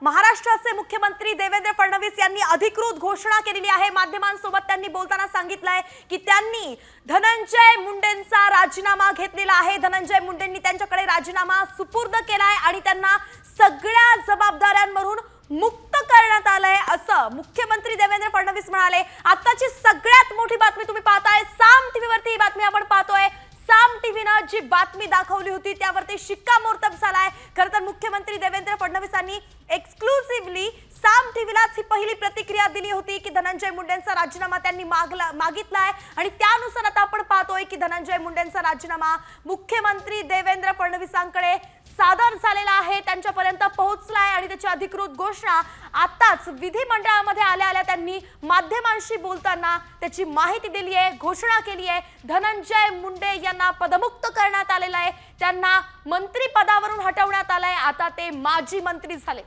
महाराष्ट्राचे मुख्यमंत्री देवेंद्र फडणवीस यांनी अधिकृत घोषणा केलेली आहे। माध्यमांसोबत त्यांनी बोलताना सांगितलंय की त्यांनी धनंजय मुंडेंचा राजीनामा घेतलेला आहे। धनंजय मुंडेंनी त्यांच्याकडे राजीनामा सुपूर्द केलाय आणि त्यांना सगळ्या जबाबदाऱ्यांवरून मुक्त करण्यात आलंय असं मुख्यमंत्री देवेंद्र फडणवीस म्हणाले। आताची सगळ्यात मोठी बातमी तुम्ही पाहताय, साम टीव्हीवरती ही बातमी आपण पाहतोय। साम टीव्हीने जी बातमी दाखवली होती त्यावरती शिक्कामोर्तब झालाय। खरं तर मुख्यमंत्री देवेंद्र फडणवीसांनी एक्सक्लुसिव्हली साम टीव्हीलाच ही पहिली प्रतिक्रिया दिली होती की धनंजय मुंडेंचा राजीनामा त्यांनी मागितलाय आणि त्यानुसार आता आपण पाहतोय की धनंजय मुंडेंचा राजीनामा मुख्यमंत्री देवेंद्र फडणवीसांकडे सादर झालेला आहे, त्यांच्यापर्यंत पोहोचलाय आणि त्याची अधिकृत घोषणा आताच विधिमंडळामध्ये आल्या त्यांनी माध्यमांशी बोलताना त्याची माहिती दिली आहे, घोषणा केली आहे। धनंजय मुंडे यांना पदमुक्त करण्यात आलेलं आहे, त्यांना मंत्री पदावरून हटवण्यात आलंय, आता ते माजी मंत्री झाले।